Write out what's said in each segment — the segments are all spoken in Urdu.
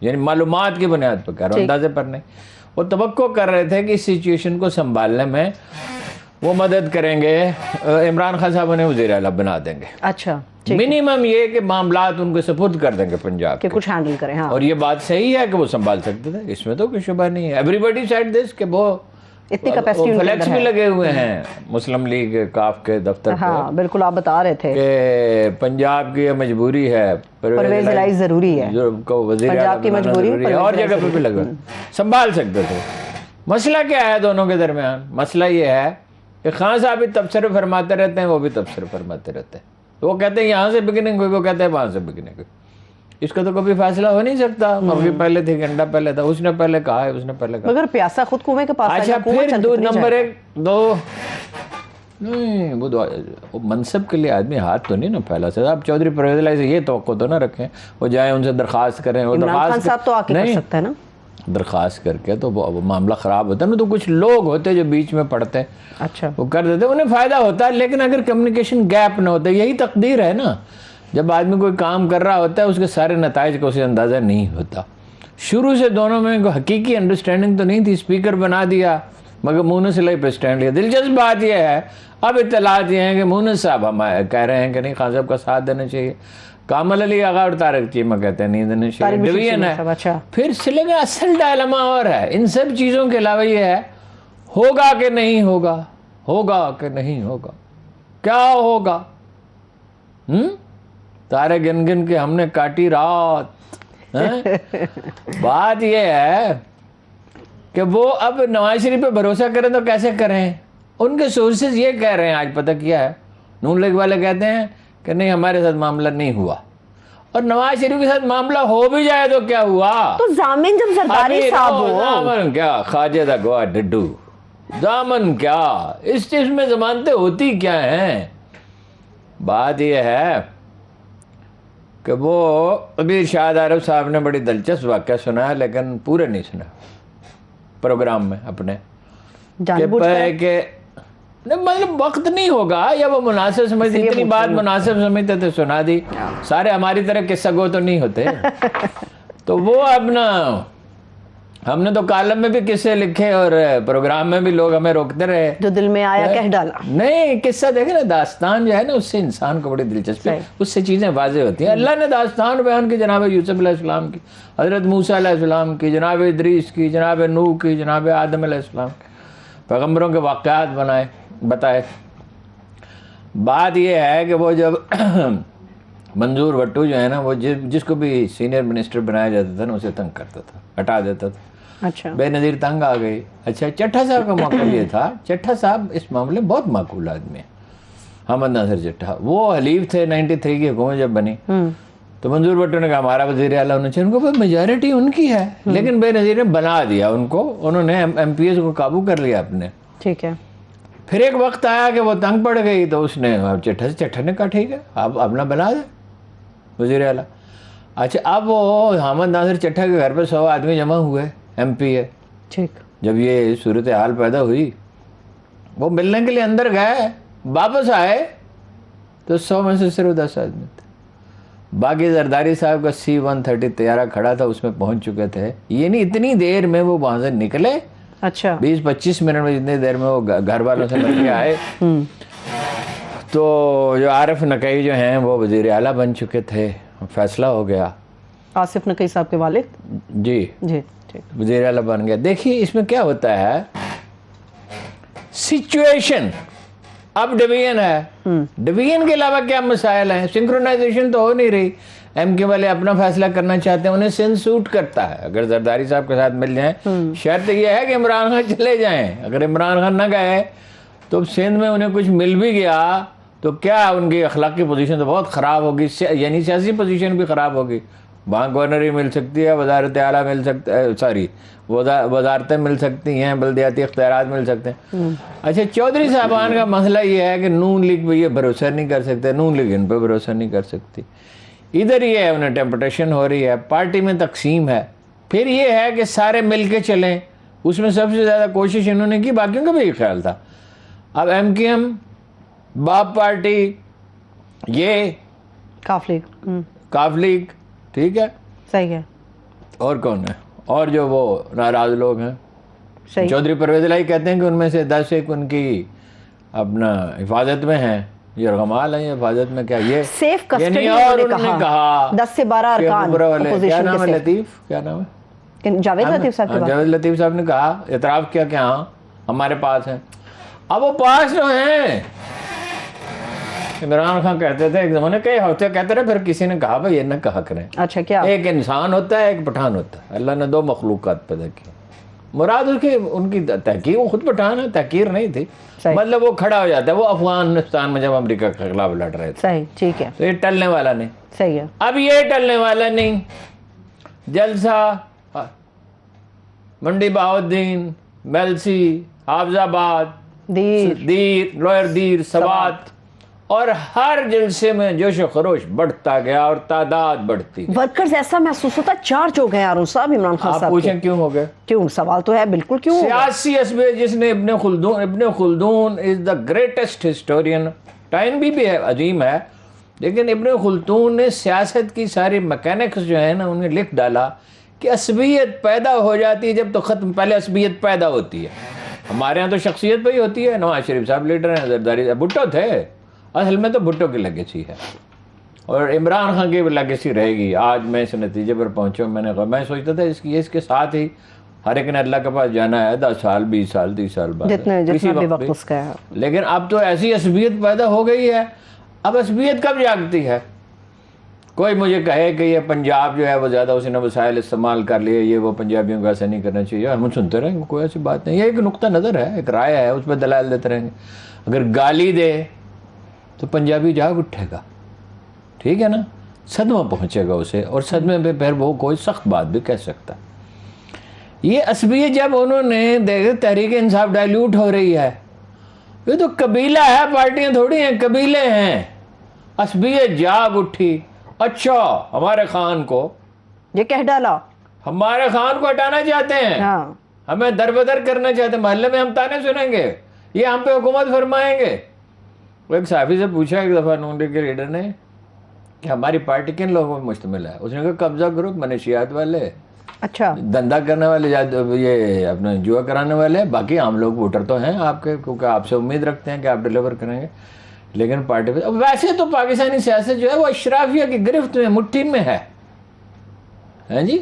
یعنی معلومات کی بنیاد پر کہہ رہا ہوں، اندازے پر نہیں. وہ توقع کر رہے تھے کہ اس سچویشن کو سنبھالنے میں وہ مدد کریں گے، عمران خان صاحب انہیں وزیر اعلیٰ بنا دیں گے. اچھا منیمم یہ کہ معاملات ان کو سپرد کر دیں گے پنجاب کہ کے. کچھ ہینڈل کریں. ہاں اور یہ بات صحیح ہے کہ وہ سنبھال سکتے تھے، اس میں تو کوئی شبہ نہیں ہے. ایوری بڈی سیڈ دس کہ وہ اتنی کیپیسٹی فلیکس بھی لگے ہوئے ہیں مسلم لیگ کاف کے دفتر پہ. ہاں بالکل آپ بتا رہے تھے کہ پنجاب کی یہ مجبوری ہے، پرویز الہی ضروری ہے، کو وزیر پنجاب کی مجبوری ضروری ہے، اور جگہ پہ بھی لگا سنبھال سکتے تھے. مسئلہ کیا ہے دونوں کے درمیان؟ مسئلہ یہ ہے کہ خان صاحب بھی تبصرے فرماتے رہتے ہیں، وہ بھی تبصرے فرماتے رہتے ہیں. وہ کہتے ہیں یہاں سے بگننگ ہوئی، وہ کہتے ہیں وہاں سے بگننگ ہوئی. اس کا تو کبھی فیصلہ ہو نہیں سکتا. مرغی پہلے تھی کہ انڈا پہلے تھا، اس نے پہلے کہا ہے، اس نے پہلے کہا. مگر پیاسا خود کنویں کے پاس. اچھا پھر نمبر 1 2 نہیں، وہ منصب کے لیے آدمی ہاتھ تو نہیں نا پھیلا سکتا. آپ چودھری پرویز الہی سے یہ توقع تو نہ رکھیں وہ جائیں ان سے درخواست کریں. وہ عمران خان صاحب تو آ کے کر سکتا ہے نا درخواست کر کے، تو وہ معاملہ خراب ہوتا ہے نا. تو کچھ لوگ ہوتے جو بیچ میں پڑتے، اچھا وہ کر دیتے، انہیں فائدہ ہوتا ہے. لیکن اگر کمیونیکیشن گیپ نہ ہوتا، یہی تقدیر ہے نا. جب آدمی کوئی کام کر رہا ہوتا ہے اس کے سارے نتائج کا اسے اندازہ نہیں ہوتا. شروع سے دونوں میں کوئی حقیقی انڈرسٹینڈنگ تو نہیں تھی. اسپیکر بنا دیا مگر مونس الہی پہ اسٹینڈ لیا. دلچسپ بات یہ ہے اب اطلاعات یہ ہیں کہ مونس صاحب ہم کہہ رہے ہیں کہ نہیں، خان صاحب کا ساتھ دینا چاہیے. کامل علی آغا اور طارق چیمہ کہتے ہیں نہیں دینا چاہیے. ڈویژن ہے. پھر لیکن اصل ڈائلما اور ہے ان سب چیزوں کے علاوہ یہ ہے ہوگا کہ نہیں ہوگا، ہوگا کہ نہیں ہوگا، کیا ہوگا. تارے گن گن کے ہم نے کاٹی رات. بات یہ ہے کہ وہ اب نواز شریف پہ بھروسہ کریں تو کیسے کریں؟ ان کے سورسز یہ کہہ رہے ہیں، آج پتہ کیا ہے، نون لیگ والے کہتے ہیں کہ نہیں ہمارے ساتھ معاملہ نہیں ہوا. اور نواز شریف کے ساتھ معاملہ ہو بھی جائے تو کیا ہوا؟ تو ضامن جب زرداری صاحب ہو، ضامن کیا خواجہ دا گوا ڈڈو، ضامن کیا، اس چیز میں ضمانتیں ہوتی کیا ہیں؟ بات یہ ہے کہ وہ ابھی ارشاد عارف صاحب نے بڑی دلچسپ واقعہ سنا ہے لیکن پورے نہیں سنا پروگرام میں اپنے، کہ مطلب وقت نہیں ہوگا یا وہ مناسب سمجھتے. اتنی بات مناسب سمجھتے تھے سنا دی. سارے ہماری طرح قصہ گو تو نہیں ہوتے. تو وہ اپنا ہم نے تو کالم میں بھی قصے لکھے اور پروگرام میں بھی لوگ ہمیں روکتے رہے، جو دل میں آیا کہہ ڈالا. نہیں قصہ دیکھیں نا، داستان جو ہے نا اس سے انسان کو بڑی دلچسپی، اس سے چیزیں واضح ہوتی ہیں. اللہ نے داستان بیان کی جناب یوسف علیہ السلام کی، حضرت موسیٰ علیہ السلام کی، جناب ادریس کی، جناب نوح کی، جناب آدم علیہ السلام کی، پیغمبروں کے واقعات بتائے. بات یہ ہے کہ وہ جب منظور بھٹو جو ہے نا، وہ جس کو بھی سینئر منسٹر بنایا جاتا تھا نا اسے تنگ کرتا تھا، ہٹا دیتا تھا. اچھا بے نظیر تنگ آ گئی. اچھا چٹھا صاحب کا موقع یہ تھا، چٹھا صاحب اس معاملے میں بہت معقول آدمی ہے، حامد ناصر چٹھا. وہ حلیف تھے 93 کی حکومت جب بنی تو منظور بھٹو نے کہا ہمارا وزیر اعلیٰ ہونا چاہیے. ان کو میجارٹی ان کی ہے لیکن بے نظیر نے بنا دیا ان کو، انہوں نے ایم پی ایز کو قابو کر لیا اپنے. ٹھیک ہے. پھر ایک وقت آیا کہ وہ تنگ پڑ گئی تو اس نے چٹھا نے کہا ٹھیک ہے آپ اپنا بنا دیں وزیر اعلیٰ. اچھا اب وہ حامد ناصر چٹھا کے گھر پہ 100 آدمی جمع ہوئے، ایم پی ہے. ٹھیک. جب یہ صورتحال پیدا ہوئی وہ ملنے کے لیے اندر گئے، واپس آئے تو 100 میں سے صرف 10 آدمی تھے. باقی زرداری صاحب کا C-130 طیارہ کھڑا تھا، اس میں پہنچ چکے تھے. یعنی اتنی دیر میں وہ وہاں سے نکلے، اچھا 20-25 منٹ میں جتنی دیر میں وہ گھر والوں سے مل کے آئے. تو جو عارف نقی جو ہیں وہ وزیر اعلیٰ بن چکے تھے، فیصلہ ہو گیا. آصف نقی صاحب کے والد جی وزیر اعلیٰ بن گیا. دیکھیے اس میں کیا ہوتا ہے، سچویشن اب ڈویژن ہے، ڈویژن کے علاوہ کیا مسائل ہیں؟ سنکرونائزیشن تو ہو نہیں رہی. ایم کے والے اپنا فیصلہ کرنا چاہتے ہیں، انہیں سندھ سوٹ کرتا ہے اگر زرداری صاحب کے ساتھ مل جائیں. شرط یہ ہے کہ عمران خان چلے جائیں. اگر عمران خان نہ گئے تو سندھ میں انہیں کچھ مل بھی گیا تو کیا ان کی اخلاقی پوزیشن تو بہت خراب ہوگی، یعنی سیاسی پوزیشن بھی خراب ہوگی. وہاں گورنری مل سکتی ہے، وزارت اعلیٰ مل سکتا ہے، وزارتیں مل سکتی ہیں، بلدیاتی اختیارات مل سکتے ہیں. اچھا چودھری صاحبان کا مسئلہ یہ ہے کہ نون لیگ پہ یہ بھروسہ نہیں کر سکتے، نون لیگ ان پہ بھروسہ نہیں کر سکتی. ادھر یہ ہے انہیں ٹیمپٹیشن ہو رہی ہے، پارٹی میں تقسیم ہے. پھر یہ ہے کہ سارے مل کے چلیں، اس میں سب سے زیادہ کوشش انہوں نے کی، باقیوں کا بھی یہ خیال تھا. اب ایم کیو ایم، باپ پارٹی، یہ کاف لیگ، ٹھیک ہے، صحیح ہے. اور کون ہے؟ اور جو وہ ناراض لوگ ہیں، صحیح. چودھری پرویز الہی کہتے ہیں کہ ان میں سے 10 ایک ان کی اپنا حفاظت میں ہیں، یرغمال ہیں حفاظت میں. کیا یہ سیف کسٹڈی یعنی اور انہوں نے کہا 10 سے 12 کہ ارکان اوپر والے، کیا اپوزیشن نام ہے، کے لطیف، کیا نام ہے، جاوید لطیف صاحب کے جاوید لطیف صاحب نے کہا، اعتراف کیا کہ ہاں ہمارے پاس ہیں. اب وہ پاس جو ہیں، عمران خان کہتے تھے ایک زمانے کئی ہوتے کہتے رہے، پھر کسی نے کہا بھائی یہ نہ کہا کریں. اچھا کیا؟ ایک انسان ہوتا ہے، ایک پٹھان ہوتا ہے. اللہ نے 2 مخلوقات پیدا کی. مراد اس کی ان کی تحقیر، وہ خود پٹھان ہے، تحقیر نہیں تھی. مطلب وہ کھڑا ہو جاتا ہے، وہ افغانستان میں جب امریکہ کے خلاف لڑ رہے تھے. صحیح، ٹھیک ہے، تو یہ ٹلنے والا نہیں. صحیح ہے. اب یہ ٹلنے والا نہیں. جلسہ منڈی بہاؤالدین، میلسی، حافظ آباد، دیر، لوئر دیر، سوات، اور ہر جلسے میں جوش و خروش بڑھتا گیا اور تعداد بڑھتی گئی. ورکرز ایسا محسوس ہوتا چارج ہو گئے ہارون صاحب عمران خان آپ صاحب. پوچھیں کیوں ہو گئے؟ کیوں؟ سوال تو ہے بالکل، کیوں؟ سیاسی اسبے جس نے ابن خلدون از دا گریٹسٹ ہسٹورین. ٹائم بھی ہے، عظیم ہے، لیکن ابن خلدون نے سیاست کی ساری میکینکس جو ہے نا انہیں لکھ ڈالا کہ عصبیت پیدا ہو جاتی ہے جب تو ختم، پہلے عصبیت پیدا ہوتی ہے. ہمارے ہاں تو شخصیت پہ ہی ہوتی ہے. نواز شریف صاحب لیڈر ہیں، زرداری صاحب بھٹو تھے، اصل میں تو بھٹو کی لیگیسی ہے، اور عمران خان کی لیگیسی رہے گی. آج میں اس نتیجے پر پہنچا. میں سوچتا تھا اس کے ساتھ ہی ہر ایک نے اللہ کے پاس جانا ہے، 10 سال 20 سال 30 سال بعد جتنا بھی وقت اس کا ہے. لیکن اب تو ایسی عصبیت پیدا ہو گئی ہے. اب عصبیت کب جاگتی ہے؟ کوئی مجھے کہے کہ یہ پنجاب جو ہے وہ زیادہ اس نے وسائل استعمال کر لیے، یہ وہ پنجابیوں کو ایسا نہیں کرنا چاہیے. ہم سنتے رہیں گے، کوئی ایسی بات نہیں. یہ ایک نقطہ نظر ہے، ایک رائے ہے، اس پہ دلائل دیتے رہیں گے. اگر گالی دے تو پنجابی جاگ اٹھے گا، ٹھیک ہے نا، صدمہ پہنچے گا اسے، اور صدمے پہ پھر وہ کوئی سخت بات بھی کہہ سکتا. یہ عصبیت جب انہوں نے دیکھا تحریک انصاف ڈائلیوٹ ہو رہی ہے، یہ تو قبیلہ ہے، پارٹیاں تھوڑی ہیں، قبیلے ہیں. عصبیت جاگ اٹھی. اچھا ہمارے خان کو، یہ کہہ ڈالا ہمارے خان کو ہٹانا چاہتے ہیں، ہمیں دربدر کرنا چاہتے ہیں، محلے میں ہم تانے سنیں گے، یہ ہم پہ حکومت فرمائیں گے. وہ ایک صحافی سے پوچھا ایک دفعہ نون لیگ کے لیڈر نے کہ ہماری پارٹی کن لوگوں پر مشتمل ہے؟ اس نے کہا قبضہ گروپ، منشیات والے، اچھا دھندا کرنے والے، یہ اپنا جوا کرانے والے، باقی عام لوگ ووٹر تو ہیں آپ کے، کیونکہ آپ سے امید رکھتے ہیں کہ آپ ڈیلیور کریں گے. لیکن پارٹی پہ ویسے تو پاکستانی سیاست جو ہے وہ اشرافیہ کی گرفت میں، مٹھی میں ہے. ہیں جی،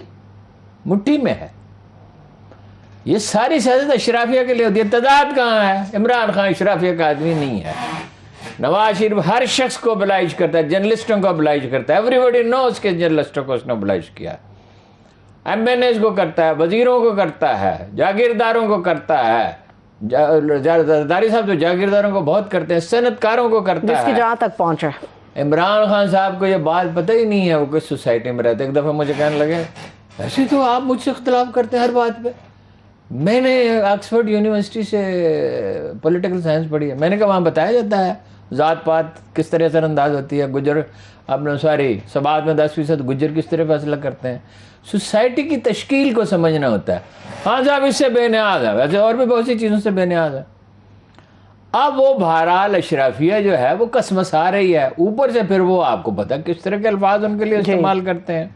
مٹھی میں ہے. یہ ساری سیاست اشرافیہ کے لیے ہوتی ہے. تضاد کہاں ہے؟ عمران خان اشرافیہ کا آدمی نہیں ہے. نواز شریف ہر شخص کو oblige کرتا ہے، جرنلسٹوں کو oblige کرتا ہے. ایوری باڈی نوز کہ جرنلسٹوں کو اس نے oblige کیا ہے. ایم این ایز کو کرتا ہے، وزیروں کو کرتا ہے، جاگیرداروں کو کرتا ہے. زرداری صاحب تو جاگیرداروں کو بہت کرتے ہیں، صنعت کاروں کو کرتا ہے. جس کی جہاں تک پہنچا. عمران خان صاحب کو یہ بات پتہ ہی نہیں ہے وہ کس سوسائٹی میں رہتے. ایک دفعہ مجھے کہنے لگے ایسے تو آپ مجھ سے اختلاف کرتے ہیں ہر بات پہ. میں نے آکسفورڈ یونیورسٹی سے پولیٹیکل سائنس پڑھی ہے. میں نے کہا وہاں بتایا جاتا ہے ذات پات کس طرح اثر انداز ہوتی ہے. گجر اپنا سماج میں 10% گجر کس طرح فیصلہ کرتے ہیں. سوسائٹی کی تشکیل کو سمجھنا ہوتا ہے. ہاں صاحب اس سے بے نیاز ہے، ویسے اور بھی بہت سی چیزوں سے بے نیاز ہے. اب وہ بہرحال اشرافیہ جو ہے وہ کسمسا رہی ہے. اوپر سے پھر وہ آپ کو پتہ کس طرح کے الفاظ ان کے لیے استعمال کرتے ہیں.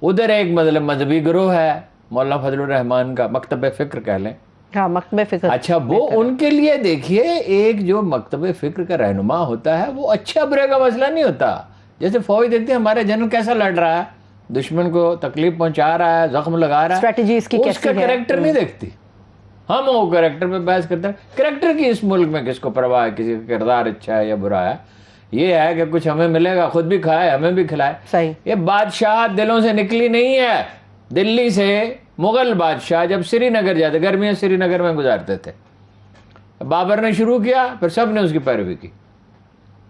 ادھر ایک مطلب مذہبی گروہ ہے مولانا فضل الرحمان کا، مکتب فکر کہہ لیں. ہاں مکتب فکر. اچھا وہ ان کے لیے دیکھیے ایک جو مکتب فکر کا رہنما ہوتا ہے وہ اچھا برے کا مسئلہ نہیں ہوتا. جیسے فوج دیکھتے ہیں ہمارا جنرل کیسا لڑ رہا ہے، دشمن کو تکلیف پہنچا رہا ہے، زخم لگا رہا ہے، اسٹریٹجی اس کی اس کا کریکٹر نہیں دیکھتی. ہم وہ کریکٹر پہ بحث کرتے ہیں. کریکٹر کی اس ملک میں کس کو پرواہ ہے کسی کا کردار اچھا ہے یا برا ہے؟ یہ ہے کہ کچھ ہمیں ملے گا، خود بھی کھائے ہمیں بھی کھلائے. صحیح. یہ بادشاہت دلوں سے نکلی نہیں ہے. دلی سے مغل بادشاہ جب سری نگر جاتے، گرمیاں سری نگر میں گزارتے تھے، بابر نے شروع کیا، پھر سب نے اس کی پیروی کی.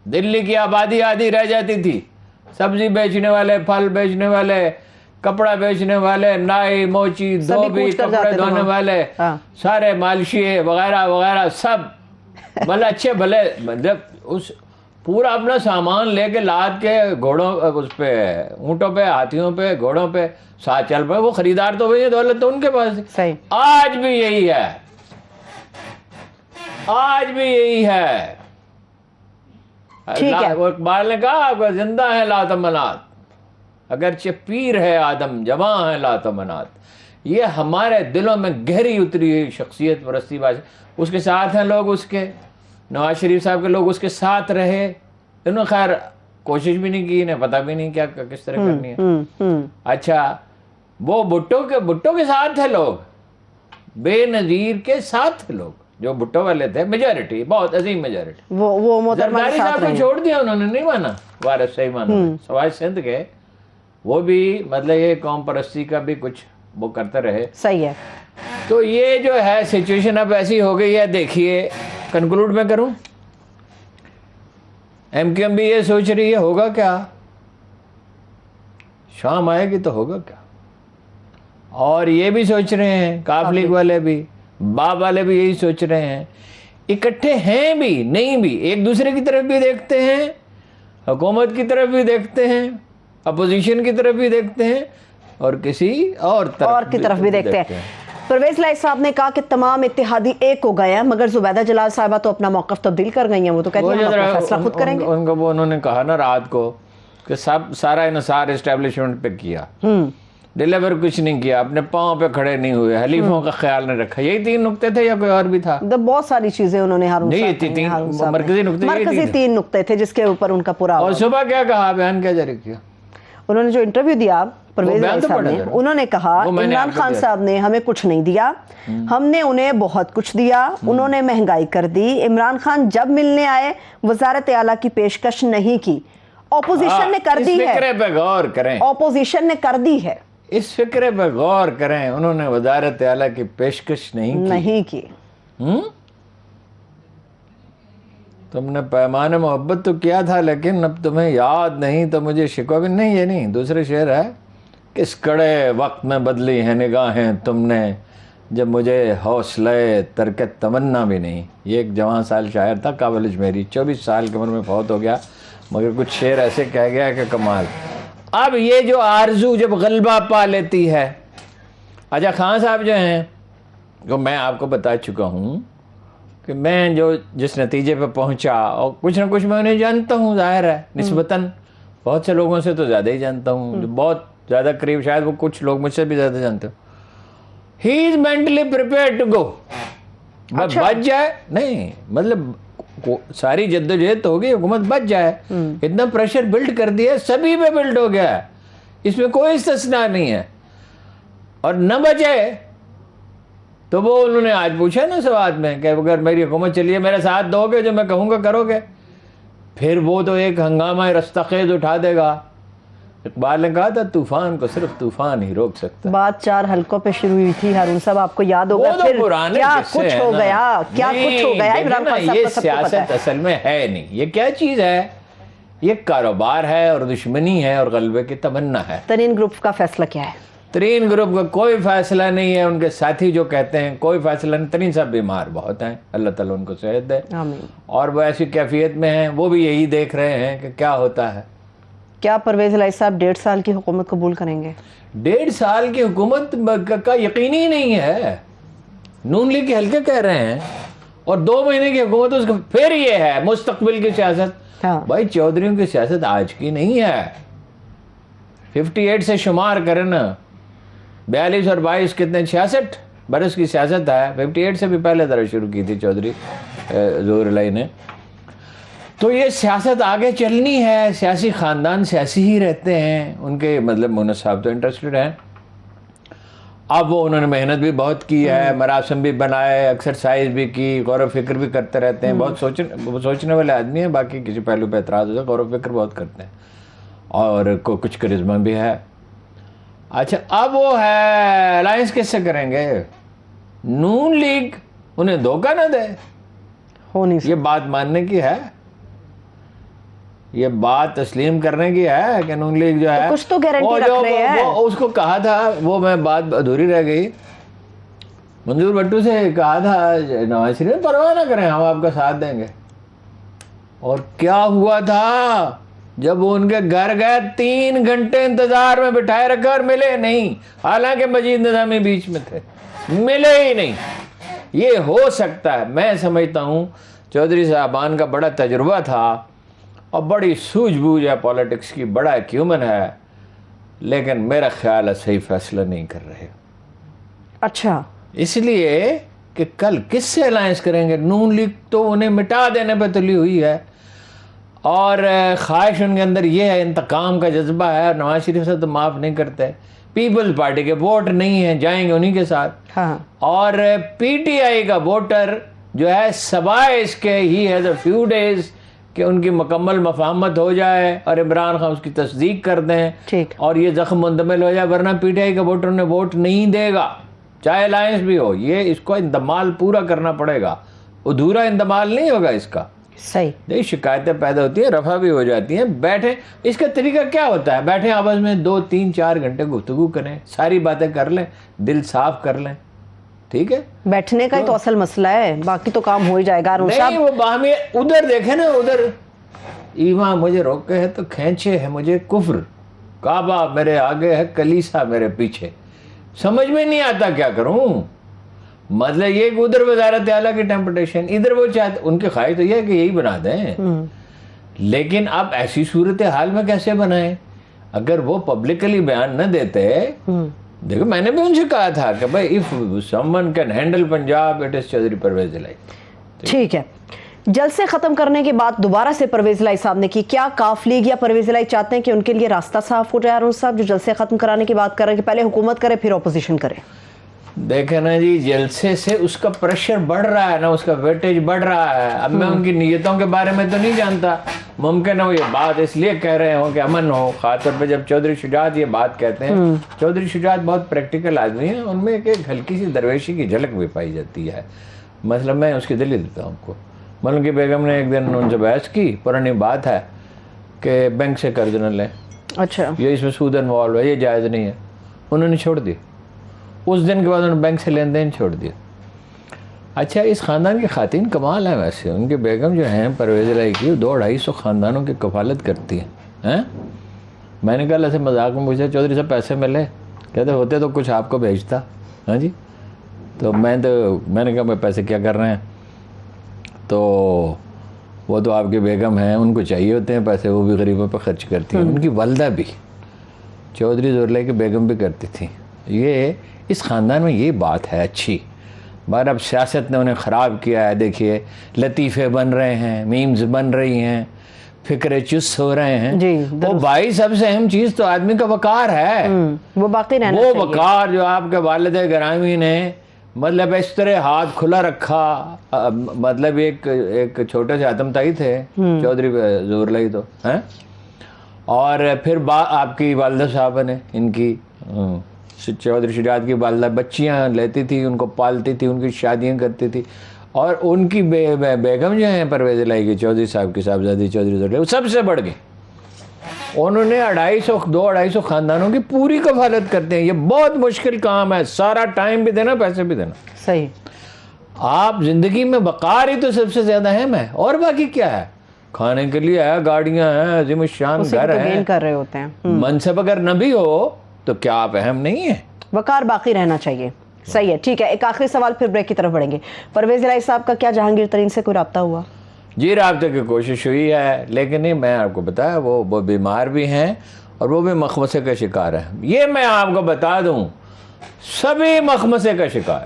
دلی کی آبادی آدھی رہ جاتی تھی، سبزی بیچنے والے، پھل بیچنے والے، کپڑا بیچنے والے، نائی، موچی، دھوبی، کپڑے دھونے والے، سارے مالشیے وغیرہ وغیرہ سب بھلے اچھے بھلے مطلب اس پورا اپنا سامان لے کے لاد کے گھوڑوں اس پہ، اونٹوں پہ، ہاتھیوں پہ، گھوڑوں پہ ساتھ چل پڑے. وہ خریدار تو وہی، دولت تو ان کے پاس تھی. صحیح. آج بھی یہی ہے، آج بھی یہی ہے. ٹھیک ہے. وہ اقبال نے کہا زندہ ہے لاتمنات، اگرچہ پیر ہے آدم جواں ہے لاتمنات. یہ ہمارے دلوں میں گہری اتری ہوئی شخصیت پرستی بات. اس کے ساتھ ہیں لوگ، اس کے نواز شریف صاحب کے لوگ اس کے ساتھ رہے. انہوں نے خیر کوشش بھی نہیں کی، انہیں پتہ بھی نہیں کیا کس طرح کرنی ہے. اچھا وہ بھٹو کے ساتھ تھے لوگ، بے نظیر کے ساتھ تھے لوگ جو بھٹو والے تھے، میجارٹی، بہت عظیم میجارٹی. وہ محترمہ زرداری صاحب کو چھوڑ دیا انہوں نے، نہیں مانا وارث صحیح مانا سوائے سندھ کے. وہ بھی مطلب یہ قوم پرستی کا بھی کچھ وہ کرتے رہے. صحیح ہے. تو یہ جو ہے سچویشن اب ایسی ہو گئی ہے. دیکھیے کنکلوڈ میں کروں، ایم کیو ایم بھی یہ سوچ رہی ہے ہوگا کیا، شام آئے گی تو ہوگا کیا. اور یہ بھی سوچ رہے ہیں کاف لیگ والے بھی، باب والے بھی یہی سوچ رہے ہیں. اکٹھے ہیں بھی نہیں بھی، ایک دوسرے کی طرف بھی دیکھتے ہیں، حکومت کی طرف بھی دیکھتے ہیں، اپوزیشن کی طرف بھی دیکھتے ہیں، اور کسی اور کی طرف بھی دیکھتے ہیں. پرویز لائی صاحب نے کہا کہ تمام اتحادی ایک ہو گئے ہیں، مگر زبیدہ جلال صاحبہ تو اپنا موقف تبدیل کر گئی ہیں. وہ تو کہتی ہیں ہم اپنا فیصلہ خود کریں گے. ان کو انہوں نے کہا نا رات کو کہ سارا انحصار اسٹیبلشمنٹ پہ کیا، ڈیلیور کچھ نہیں کیا، اپنے پاؤں پہ کھڑے نہیں ہوئے، حلیفوں کا خیال نہیں رکھا. یہی 3 نقطے تھے یا کوئی اور بھی تھا؟ بہت ساری چیزیں انہوں نے مرکزی نقطے 3 نقطے تھے جس کے اوپر ان کا پورا. اور صبح کیا کہا، بیان کیا جاری کیا انہوں نے جو انٹرویو دیا پرویز لائی صاحب نے، انہوں نے کہا عمران خان صاحب نے ہمیں کچھ نہیں دیا، ہم نے انہیں بہت کچھ دیا. انہوں نے مہنگائی کر دی. عمران خان جب ملنے آئے وزارت اعلیٰ کی پیشکش نہیں کی. اپوزیشن نے کر دی ہے. اس فکرے پہ غور کریں، اپوزیشن نے کر دی ہے. اس فکرے پہ غور کریں، انہوں نے وزارت اعلیٰ کی پیشکش نہیں کی. تم نے پیمان محبت تو کیا تھا، لیکن اب تمہیں یاد نہیں تو مجھے شکوہ بھی نہیں. یہ نہیں، دوسرے شعر ہے، کس کڑے وقت میں بدلی ہیں نگاہیں تم نے، جب مجھے حوصلہ ترک تمنا بھی نہیں. یہ ایک جوان سال شاعر تھا کابل اجمیری، 24 سال کی عمر میں فوت ہو گیا، مگر کچھ شعر ایسے کہہ گیا کہ کمال. اب یہ جو آرزو جب غلبہ پا لیتی ہے. اچھا خان صاحب جو ہیں، جو میں آپ کو بتا چکا ہوں کہ میں جس نتیجے پہ پہنچا، اور کچھ نہ کچھ میں انہیں جانتا ہوں، ظاہر ہے نسبتاً بہت سے لوگوں سے تو زیادہ ہی جانتا ہوں، جو بہت زیادہ قریب، شاید وہ کچھ لوگ مجھ سے بھی زیادہ جانتے ہوں. He is mentally prepared to go. بچ جائے نہیں، مطلب ساری جدوجہد ہو گئی، حکومت بچ جائے. اتنا پریشر بلڈ کر دیا، سبھی پہ بلڈ ہو گیا ہے، اس میں کوئی استثناء نہیں ہے. اور نہ بچے تو وہ انہوں نے آج پوچھا نا سوات میں کہ اگر میری حکومت چلیے میرے ساتھ دو گے، جو میں کہوں گا کرو گے، پھر وہ تو ایک ہنگامہ رستخیز اٹھا دے گا. اقبال نے کہا تھا طوفان کو صرف طوفان ہی روک سکتا. بات 4 حلقوں پہ شروع ہوئی تھی ہارون صاحب، آپ کو یاد ہوگا پھر کیا کچھ ہو گیا، کیا کچھ ہو گیا. عمران خان صاحب یہ کو سب کو پتہ ہے. سیاست اصل میں ہے نہیں، یہ کیا چیز ہے، یہ کاروبار ہے اور دشمنی ہے اور غلبے کی تمنا ہے. ترین گروپ کا فیصلہ کیا ہے؟ ترین گروپ کا کوئی فیصلہ نہیں ہے. ان کے ساتھی جو کہتے ہیں کوئی فیصلہ نہیں. ترین صاحب بیمار بہت ہیں، اللہ تعالیٰ ان کو صحت دے، اور وہ ایسی کیفیت میں ہیں، وہ بھی یہی دیکھ رہے ہیں کہ کیا ہوتا ہے. کیا پرویز لائی صاحب 1.5 سال کی حکومت قبول کریں گے؟ 1.5 سال کی حکومت کا یقین ہی نہیں ہے. نون لیگ کے حلقے کہہ رہے ہیں، اور 2 مہینے کی حکومت اس کا. پھر یہ ہے مستقبل کی سیاست. بھائی چودھریوں کی سیاست آج کی نہیں ہے. 58 سے شمار کریں نا، 42 اور 22 کتنے، 66 برس کی سیاست ہے. 58 سے بھی پہلے طرح شروع کی تھی چودھری ظہور الہی نے. تو یہ سیاست آگے چلنی ہے. سیاسی خاندان سیاسی ہی رہتے ہیں، ان کے مطلب مونس صاحب تو انٹرسٹڈ ہیں. اب وہ انہوں نے محنت بھی بہت کی ہے، مراسم بھی بنائے، ایکسرسائز بھی کی، غور و فکر بھی کرتے رہتے ہیں. بہت سوچنے والے آدمی ہیں. باقی کسی پہلو پہ اعتراض ہوتا ہے، غور و فکر بہت کرتے ہیں، اور کچھ کرزمہ بھی ہے. اچھا اب وہ ہے الائنس کس سے کریں گے؟ نون لیگ انہیں دھوکہ نہ دے. ہو نہیں، یہ بات ماننے کی ہے، یہ بات تسلیم کرنے کی ہے کہ نون لیگ جو ہے کچھ تو گارنٹی رکھ رہے ہیں. وہ اس کو کہا تھا، وہ میں بات ادھوری رہ گئی، منظور بھٹو سے کہا تھا نواز شریف پرواہ نہ کریں، ہم آپ کا ساتھ دیں گے. اور کیا ہوا تھا جب وہ ان کے گھر گئے، 3 گھنٹے انتظار میں بٹھائے رکھا اور ملے نہیں. حالانکہ مجید نظامی بیچ میں تھے، ملے ہی نہیں. یہ ہو سکتا ہے، میں سمجھتا ہوں چودھری صاحبان کا بڑا تجربہ تھا اور بڑی سوجھ بوجھ ہے پالیٹکس کی، بڑا ایکیومن ہے. لیکن میرا خیال ہے صحیح فیصلہ نہیں کر رہے. اچھا, اس لیے کہ کل کس سے الائنس کریں گے؟ نون لیگ تو انہیں مٹا دینے پہ تلی ہوئی ہے, اور خواہش ان کے اندر یہ ہے, انتقام کا جذبہ ہے, اور نواز شریف سے تو معاف نہیں کرتے. پیپلز پارٹی کے ووٹ نہیں ہیں, جائیں گے انہی کے ساتھ. ہاں, اور پی ٹی آئی کا ووٹر جو ہے سوائے اس کے he has a few days کہ ان کی مکمل مفاہمت ہو جائے اور عمران خان اس کی تصدیق کر دیں ٹھیک, اور یہ زخم مندمل ہو جائے, ورنہ پی ٹی آئی کا ووٹر انہیں ووٹ نہیں دے گا چاہے الائنس بھی ہو. یہ اس کو اندمال پورا کرنا پڑے گا, ادھورا اندمال نہیں ہوگا اس کا. صحیح. نہیں, شکایتیں پیدا ہوتی ہیں, رفع بھی ہو جاتی ہیں. بیٹھیں, اس کا طریقہ کیا ہوتا ہے؟ بیٹھیں آپس میں 2 3 4 گھنٹے گفتگو کریں, ساری باتیں کر لیں, دل صاف کر لیں. ٹھیک ہے, بیٹھنے کا ہی تو اصل مسئلہ ہے, باقی تو کام ہو ہی جائے گا. نہیں وہ باہمی ادھر دیکھیں نا, ادھر ایمان مجھے روکے ہے تو کھینچے ہے مجھے کفر, کعبہ میرے آگے ہے, کلیسا میرے پیچھے, سمجھ میں نہیں آتا کیا کروں. مطلب یہ کہ ادھر وزارت اعلیٰ کی ٹیمپٹیشن, ادھر وہ چاہتے, ان کی خواہش تو یہ ہے کہ یہی بنا دیں. لیکن اب ایسی صورتحال میں کیسے بنائیں؟ اگر وہ پبلکلی بیان نہ دیتے, دیکھو میں نے بھی ان سے کہا تھا کہ بھائی if someone can handle Punjab it is Chaudhry Pervez الہی. ٹھیک ہے, جلسے ختم کرنے کے بعد دوبارہ سے پرویز الہی صاحب نے کی, کیا کاف لیگ یا پرویز الہی چاہتے ہیں کہ ان کے لیے راستہ صاف ہو جائے؟ ارون صاحب, جو جلسے ختم کرانے کی بات کر رہے ہیں کہ پہلے حکومت کرے پھر اپوزیشن کرے. دیکھیں نا جی, جلسے سے اس کا پریشر بڑھ رہا ہے نا, اس کا ویٹیج بڑھ رہا ہے. اب میں ان کی نیتوں کے بارے میں تو نہیں جانتا, ممکن ہے وہ یہ بات اس لیے کہہ رہے ہوں کہ امن ہو, خاص طور پہ جب چودھری شجاعت یہ بات کہتے ہیں. چودھری شجاعت بہت پریکٹیکل آدمی ہیں, ان میں ایک ہلکی سی درویشی کی جھلک بھی پائی جاتی ہے. مثلا میں اس کی دلیل دیتا ہوں آپ کو. ملک کی بیگم نے ایک دن ان سے بحث کی, پرانی بات ہے کہ بینک سے قرض نہ لیں, اچھا, یہ اس میں سود انوالو ہے, یہ جائز نہیں ہے. انہوں نے چھوڑ دی, اس دن کے بعد انہوں نے بینک سے لین دین چھوڑ دیا. اچھا, اس خاندان کی خواتین کمال ہیں ویسے, ان کے بیگم جو ہیں پرویز الہی کی 200-250 خاندانوں کی کفالت کرتی ہیں. میں نے کہا ایسے مذاق میں پوچھا, چودھری صاحب پیسے ملے؟ کہتے ہوتے تو کچھ آپ کو بھیجتا. ہاں جی, تو میں نے کہا میں پیسے کیا کر رہے ہیں؟ تو وہ تو آپ کے بیگم ہیں, ان کو چاہیے ہوتے ہیں پیسے, وہ بھی غریبوں پہ خرچ کرتی ہیں. ان کی والدہ بھی چودھری ظہور الہی کی بیگم بھی کرتی تھی. یہ اس خاندان میں یہ بات ہے اچھی. مگر اب سیاست نے انہیں خراب کیا ہے. دیکھیے لطیفے بن رہے ہیں, میمز بن رہی ہیں, فکرے چس ہو رہے ہیں. وہ بھائی سب سے اہم چیز تو آدمی کا وقار ہے, وہ باقی رہنا وہ وقار جو آپ کے والد گرامی نے مطلب اس طرح ہاتھ کھلا رکھا. مطلب ایک چھوٹے سے آتم تائی تھے چودھری ظہور الہی تو ہیں, اور پھر آپ کی والدہ صاحبہ نے, ان کی چودھری شجاعت کی والدہ بچیاں لیتی تھی, ان کو پالتی تھی, ان کی شادیاں کرتی تھی. اور ان کی بیگم جو ہیں پرویز الہی کی, چودھری صاحب کی صاحبزادی چودھری ظہور الہی, وہ سب سے بڑھ گئی. انہوں نے 250-250 خاندانوں کی پوری کفالت کرتے ہیں. یہ بہت مشکل کام ہے, سارا ٹائم بھی دینا, پیسے بھی دینا. صحیح. آپ زندگی میں وقار ہی تو سب سے زیادہ اہم ہے, اور باقی کیا ہے؟ کھانے کے لیے ہے, گاڑیاں ہیں, عظیم الشان گھر ہیں, کر رہے ہوتے ہیں. منصب اگر نہ بھی ہو تو کیا آپ اہم نہیں ہیں؟ وقار باقی رہنا چاہیے. صحیح ہے, ٹھیک ہے. ایک آخری سوال پھر بریک کی طرف بڑھیں گے. پرویز الہی صاحب کا کیا جہانگیر ترین سے کوئی رابطہ ہوا؟ جی, رابطے کی کوشش ہوئی ہے, لیکن نہیں, میں آپ کو بتایا وہ بیمار بھی ہیں اور وہ بھی مخمصے کا شکار ہیں. یہ میں آپ کو بتا دوں, سبھی مخمصے کا شکار.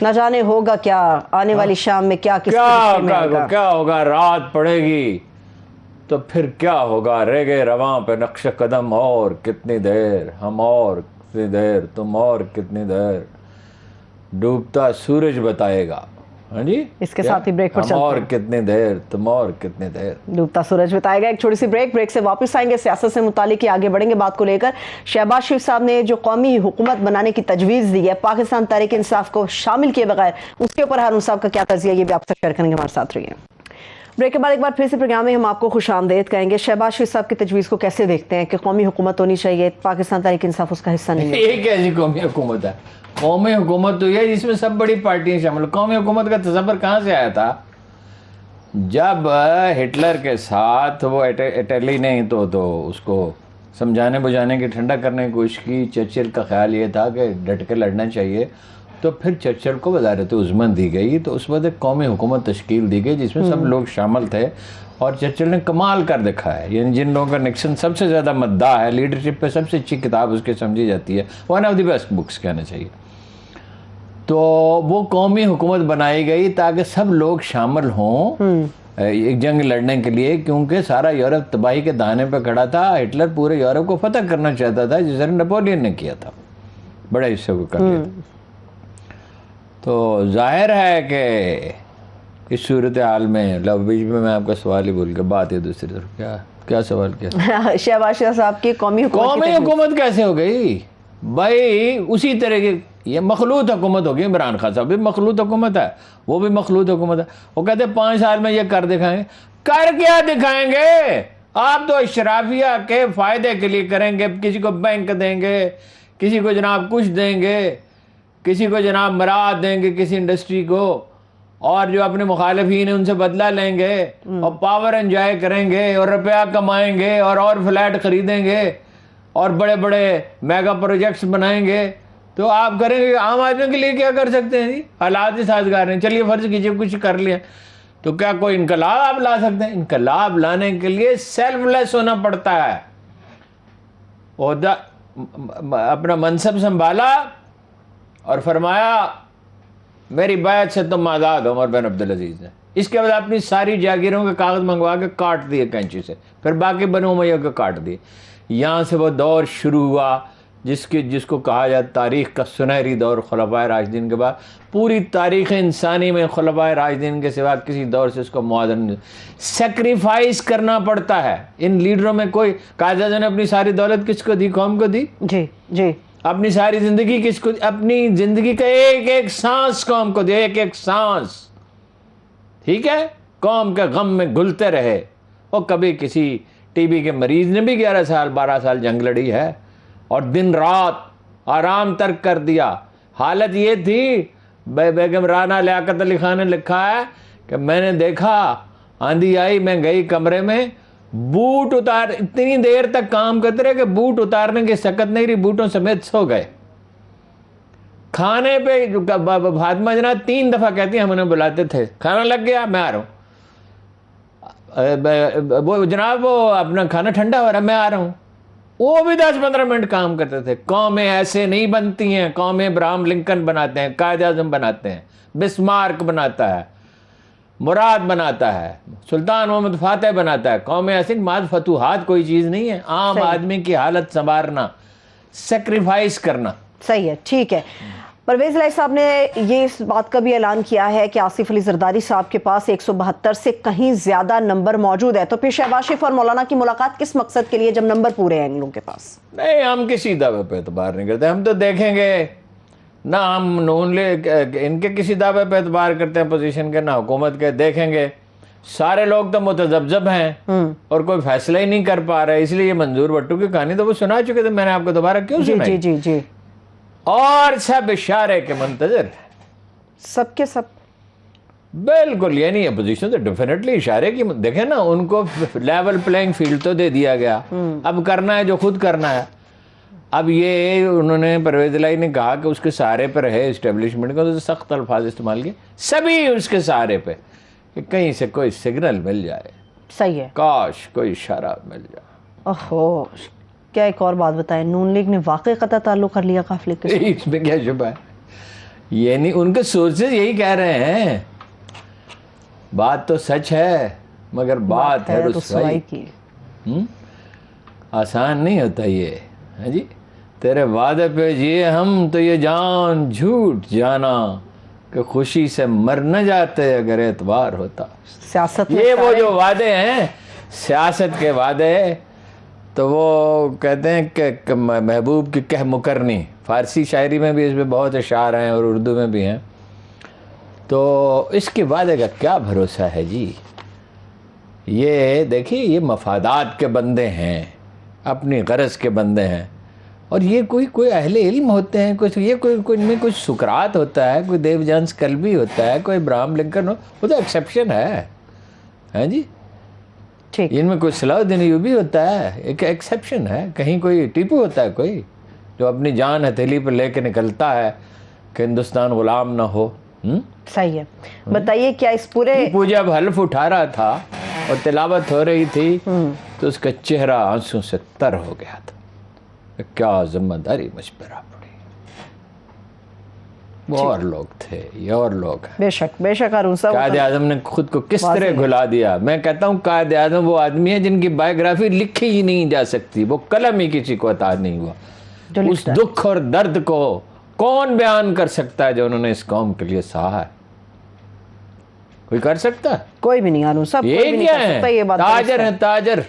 نہ جانے ہوگا کیا آنے والی شام میں, کیا ہوگا, رات پڑے گی تو پھر کیا ہوگا. رہ گئے رواں پہ نقش قدم, اور کتنی دیر, ہم اور کتنی دیر, تم اور کتنی دیر, ڈوبتا سورج بتائے گا. ہاں جی, اس کے ساتھ ہی بریک پر چلتے ہیں. اور کتنی دیر, تم اور کتنی دیر, ڈوبتا سورج بتائے گا. ایک چھوٹی سی بریک سے واپس آئیں گے, سیاست سے متعلق آگے بڑھیں گے بات کو لے کر. شہباز شریف صاحب نے جو قومی حکومت بنانے کی تجویز دی ہے پاکستان تحریک انصاف کو شامل کیے بغیر, اس کے اوپر ہارون صاحب کا کیا تجزیہ, یہ بھی آپ سے شیئر کریں گے. ہمارے ساتھ رہیے. بریک کے بعد ایک بار پھر سے پروگرام میں ہم آپ کو خوش آمدید کہیں گے. شہباز شریف صاحب کی تجویز کو کیسے دیکھتے ہیں کہ قومی حکومت ہونی چاہیے, پاکستان تحریک انصاف اس کا حصہ نہیں ہے؟ یہ کیسی قومی حکومت ہے؟ قومی حکومت تو یہ جس میں سب بڑی پارٹیاں شامل. قومی حکومت کا تصور کہاں سے آیا تھا؟ جب ہٹلر کے ساتھ وہ اٹلی نے تو اس کو سمجھانے بجھانے کی, ٹھنڈا کرنے کی کوشش کی. چرچل کا خیال یہ تھا کہ ڈٹ کے لڑنا چاہیے, تو پھر چرچل کو وزارت عظمن دی گئی، تو اس وقت ایک قومی حکومت تشکیل دی گئی جس میں سب لوگ شامل تھے، اور چرچل نے کمال کر دکھا ہے. یعنی جن لوگوں کا نکسن سب سے زیادہ مداح ہے، لیڈرشپ پہ سب سے اچھی کتاب اس کی سمجھی جاتی ہے، one of the best books کہنا چاہیے. تو وہ قومی حکومت بنائی گئی تاکہ سب لوگ شامل ہوں ایک جنگ لڑنے کے لیے، کیونکہ سارا یورپ تباہی کے دہانے پہ کھڑا تھا. ہٹلر پورے یورپ کو فتح کرنا چاہتا تھا، جس طرح نپولین نے کیا تھا، بڑے حصے کو کر لیا تھا. تو ظاہر ہے کہ اس صورتحال میں بیچ میں آپ کا سوال ہی بھول گیا، بات ہے دوسری طرف. کیا سوال کیا؟ شہباز شریف صاحب کی قومی حکومت کیسے ہو گئی بھائی؟ اسی طرح کی یہ مخلوط حکومت ہوگی. عمران خان صاحب بھی مخلوط حکومت ہے، وہ بھی مخلوط حکومت ہے. وہ کہتے ہیں 5 سال میں یہ کر دکھائیں گے. کر کیا دکھائیں گے؟ آپ تو اشرافیہ کے فائدے کے لیے کریں گے. کسی کو بینک دیں گے، کسی کو جناب کچھ دیں گے، کسی کو جناب مراد دیں گے کسی انڈسٹری کو، اور جو اپنے مخالفین ہیں ان سے بدلہ لیں گے، اور پاور انجوائے کریں گے، اور روپیہ کمائیں گے، اور فلیٹ خریدیں گے، اور بڑے بڑے میگا پروجیکٹس بنائیں گے. تو آپ کریں گے. عام آدمی کے لیے کیا کر سکتے ہیں جی؟ حالات ہی سازگار ہیں. چلیے فرض کیجیے کچھ کر لیا، تو کیا کوئی انقلاب آپ لا سکتے ہیں؟ انقلاب لانے کے لیے سیلف لیس ہونا پڑتا ہے. عہدہ اپنا منصب سنبھالا اور فرمایا میری بیعت سے تم آزاد ہو، عمر بن عبدالعزیز نے. اس کے بعد اپنی ساری جاگیروں کے کاغذ منگوا کے کاٹ دیے کینچی سے، پھر باقی بنو امیہ کو کاٹ دیے. یہاں سے وہ دور شروع ہوا جس کو کہا جاتا تاریخ کا سنہری دور خلفائے راشدین کے بعد. پوری تاریخ انسانی میں خلفائے راشدین کے سوا کسی دور سے اس کو موازن نہیں. سیکریفائس کرنا پڑتا ہے. ان لیڈروں میں کوئی قائد اعظم نے اپنی ساری دولت کس کو دی؟ قوم کو دی. جی جی. اپنی ساری زندگی کس کو؟ اپنی زندگی کا ایک ایک سانس قوم کو دی، ایک ایک سانس. ٹھیک ہے، قوم کے غم میں گھلتے رہے. اور کبھی کسی ٹی بی کے مریض نے بھی 11 سال 12 سال جنگ لڑی ہے، اور دن رات آرام ترک کر دیا. حالت یہ تھی، بیگم رانا لیاقت علی خان نے لکھا ہے کہ میں نے دیکھا آندھی آئی، میں گئی کمرے میں، بوٹ اتار، اتنی دیر تک کام کرتے رہے کہ بوٹ اتارنے کی سکت نہیں رہی، بوٹوں سمیت سو گئے. کھانے پہ فاطمہ جناب 3 دفعہ کہتی ہیں ہم انہیں بلاتے تھے، کھانا لگ گیا میں آ رہا ہوں، وہ جناب وہ اپنا کھانا ٹھنڈا ہو رہا ہے میں آ رہا ہوں. وہ بھی 10-15 منٹ کام کرتے تھے. قومیں ایسے نہیں بنتی ہیں. قومیں ابراہم لنکن بناتے ہیں، قائد اعظم بناتے ہیں، بسمارک بناتا ہے، مراد بناتا ہے، سلطان محمد فاتح بناتا ہے. قومیں ایسے ماد فتوحات کوئی چیز نہیں ہے. عام آدمی کی حالت سنوارنا، سیکریفائس کرنا. صحیح ہے، ٹھیک ہے. پرویز الہی صاحب نے یہ اس بات کا بھی اعلان کیا ہے کہ آصف علی زرداری صاحب کے پاس 172 سے کہیں زیادہ نمبر موجود ہے. تو پھر شہباز شریف اور مولانا کی ملاقات کس مقصد کے لیے جب نمبر پورے ہیں ان لوگوں کے پاس؟ نہیں، ہم کسی دعوے پہ اعتبار نہیں کرتے. ہم تو دیکھیں گے نہ ہم ان کے کسی دعوے پہ اعتبار کرتے ہیں پوزیشن کے، نہ حکومت کے. دیکھیں گے سارے لوگ تو متذبذب ہیں اور کوئی فیصلہ ہی نہیں کر پا رہے. اس لیے یہ منظور بھٹو کی کہانی تو وہ سنا چکے تھے، میں نے آپ کو دوبارہ کیوں سنائی؟ جی جی جی. اور سب اشارے کے منتظر ہیں، سب کے سب. بالکل. یعنی اپوزیشن تو ڈیفینیٹلی اشارے کی. دیکھیں نا، ان کو لیول پلینگ فیلڈ تو دے دیا گیا، اب کرنا ہے جو خود کرنا ہے. اب یہ انہوں نے پرویز الہی نے کہا کہ اس کے سہارے پہ رہے اسٹیبلشمنٹ کو، تو سخت الفاظ استعمال کیے سبھی اس کے سہارے پہ کہ کہیں سے کوئی سگنل مل جائے. صحیح ہے، کاش کوئی اشارہ مل جائے. اوہو. کیا ایک اور بات بتائیں، نون لیگ نے واقعی قطع تعلق کر لیا قافلے کے ساتھ؟ اس میں کیا شبہ ہے؟ یعنی ان کے سورسز یہی کہہ رہے ہیں. بات تو سچ ہے مگر بات ہے رسوائی کی. آسان نہیں ہوتا یہ. ہاں جی، تیرے وعدے پہ جیے ہم تو یہ جان جھوٹ جانا کہ خوشی سے مر نہ جاتے اگر اعتبار ہوتا. سیاست یہ وہ جو وعدے ہیں، سیاست کے وعدے، تو وہ کہتے ہیں کہ محبوب کی کہہ مکرنی. فارسی شاعری میں بھی اس میں بہت اشعار ہیں اور اردو میں بھی ہیں. تو اس کے وعدے کا کیا بھروسہ ہے جی؟ یہ دیکھیے، یہ مفادات کے بندے ہیں، اپنی غرض کے بندے ہیں. اور یہ کوئی اہل علم ہوتے ہیں، یہ کوئی ان میں کوئی سقراط ہوتا ہے، کوئی دیو جانس کلبی ہوتا ہے، کوئی ابراہم لنکن ہو، وہ تو ایکسیپشن ہے. ہاں جی، ان میں کوئی صلاح الدین ایوبی ہوتا ہے، ایک ایکسیپشن ہے. کہیں کوئی ٹیپو ہوتا ہے کوئی جو اپنی جان ہتھیلی پر لے کے نکلتا ہے کہ ہندوستان غلام نہ ہو. صحیح ہے. بتائیے کیا اس پورے وہ جب حلف اٹھا رہا تھا اور تلاوت ہو رہی تھی تو اس کا چہرہ آنسوں سے تر ہو گیا تھا. کیا ذمہ داری مجھ پر آ پڑی. وہ اور لوگ تھے، یہ اور لوگ ہیں. بے شک ہارون صاحب قائد اعظم نے خود کو کس طرح گھلا دیا. میں کہتا ہوں قائد اعظم وہ آدمی ہے جن کی بائیوگرافی لکھی ہی نہیں جا سکتی. وہ قلم ہی کسی کو عطا نہیں ہوا. اس دکھ اور درد کو کون بیان کر سکتا ہے جو انہوں نے اس قوم کے لیے سہا ہے؟ کوئی کر سکتا ہے؟ کوئی بھی نہیں ہارون صاحب. یہ کیا ہے؟ تاجر ہے، تاجر.